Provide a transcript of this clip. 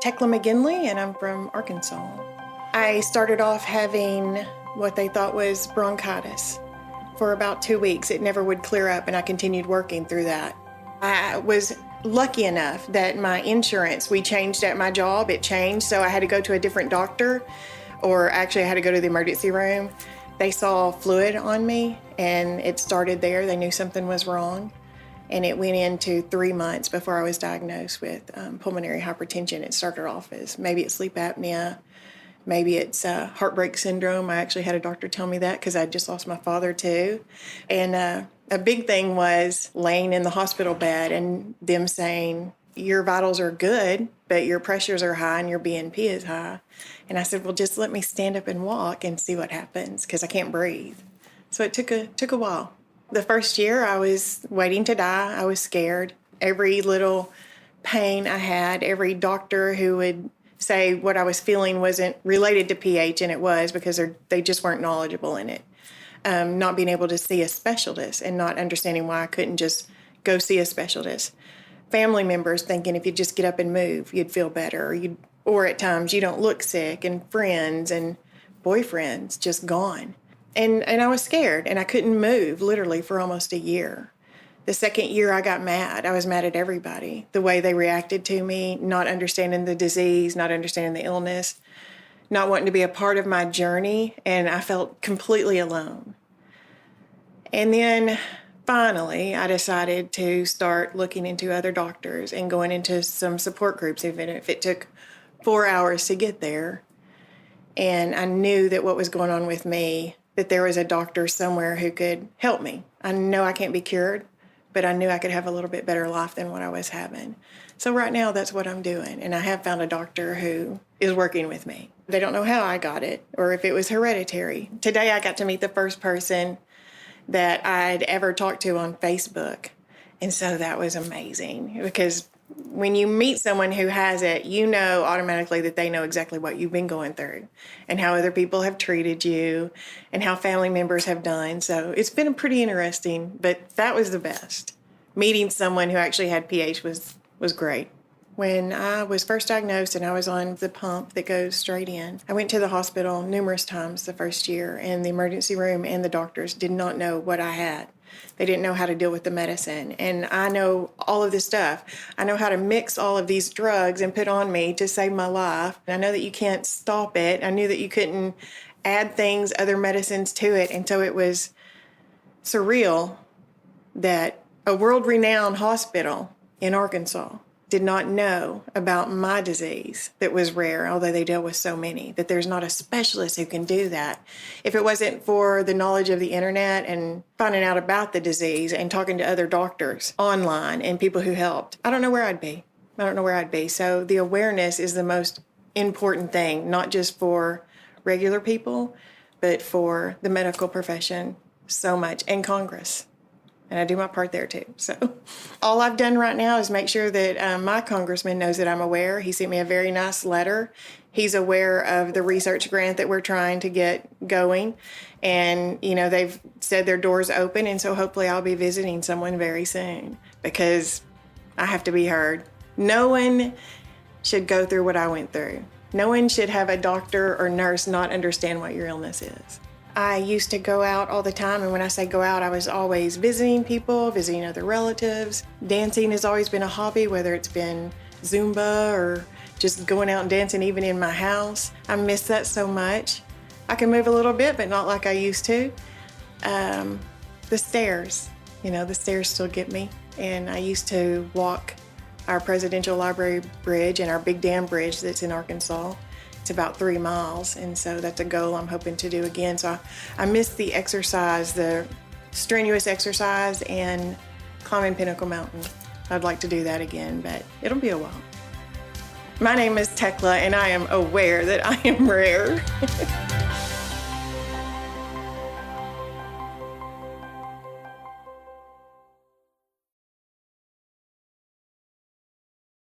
Thekla McGinley, and I'm from Arkansas. I started off having what they thought was bronchitis for about 2 weeks. It never would clear up, and I continued working through that. I was lucky enough that my insurance, we changed at my job, it changed, so I had to go to a different doctor, or actually I had to go to the emergency room. They saw fluid on me, and it started there. They knew something was wrong. And it went into 3 months before I was diagnosed with pulmonary hypertension. It started off as maybe it's sleep apnea, maybe it's heartbreak syndrome. I actually had a doctor tell me that because I just lost my father too. And a big thing was laying in the hospital bed and them saying, your vitals are good, but your pressures are high and your BNP is high. And I said, well, just let me stand up and walk and see what happens because I can't breathe. So it took a while. The first year I was waiting to die. I was scared. Every little pain I had, every doctor who would say what I was feeling wasn't related to pH, and it was because they just weren't knowledgeable in it. Not being able to see a specialist and not understanding why I couldn't just go see a specialist. Family members thinking if you just get up and move, you'd feel better. Or at times you don't look sick, and friends and boyfriends just gone. And I was scared, and I couldn't move literally for almost a year. The second year I got mad. I was mad at everybody. The way they reacted to me, not understanding the disease, not understanding the illness, not wanting to be a part of my journey, and I felt completely alone. And then finally I decided to start looking into other doctors and going into some support groups, even if it took 4 hours to get there. And I knew that what was going on with me, that there was a doctor somewhere who could help me. I know I can't be cured, but I knew I could have a little bit better life than what I was having. So right now, that's what I'm doing. And I have found a doctor who is working with me. They don't know how I got it or if it was hereditary. Today, I got to meet the first person that I'd ever talked to on Facebook. And so that was amazing because when you meet someone who has it, you know automatically that they know exactly what you've been going through and how other people have treated you and how family members have done. So it's been pretty interesting, but that was the best. Meeting someone who actually had pH was great. When I was first diagnosed and I was on the pump that goes straight in, I went to the hospital numerous times the first year, and the emergency room and the doctors did not know what I had. They didn't know how to deal with the medicine. And I know all of this stuff. I know how to mix all of these drugs and put on me to save my life. And I know that you can't stop it. I knew that you couldn't add things, other medicines to it. And so it was surreal that a world-renowned hospital in Arkansas did not know about my disease that was rare, although they deal with so many, that there's not a specialist who can do that. If it wasn't for the knowledge of the internet and finding out about the disease and talking to other doctors online and people who helped, I don't know where I'd be. So the awareness is the most important thing, not just for regular people, but for the medical profession so much, and Congress. And I do my part there too. So all I've done right now is make sure that my congressman knows that I'm aware. He sent me a very nice letter. He's aware of the research grant that we're trying to get going. And, you know, they've said their door's open. And so hopefully I'll be visiting someone very soon because I have to be heard. No one should go through what I went through. No one should have a doctor or nurse not understand what your illness is. I used to go out all the time, and when I say go out, I was always visiting people, visiting other relatives. Dancing has always been a hobby, whether it's been Zumba or just going out and dancing even in my house. I miss that so much. I can move a little bit, but not like I used to. The stairs still get me. And I used to walk our Presidential Library Bridge and our Big Dam Bridge that's in Arkansas. It's about 3 miles, and so that's a goal I'm hoping to do again. So I miss the exercise, the strenuous exercise, and climbing Pinnacle Mountain. I'd like to do that again, but it'll be a while. My name is Thekla, and I am aware that I am rare.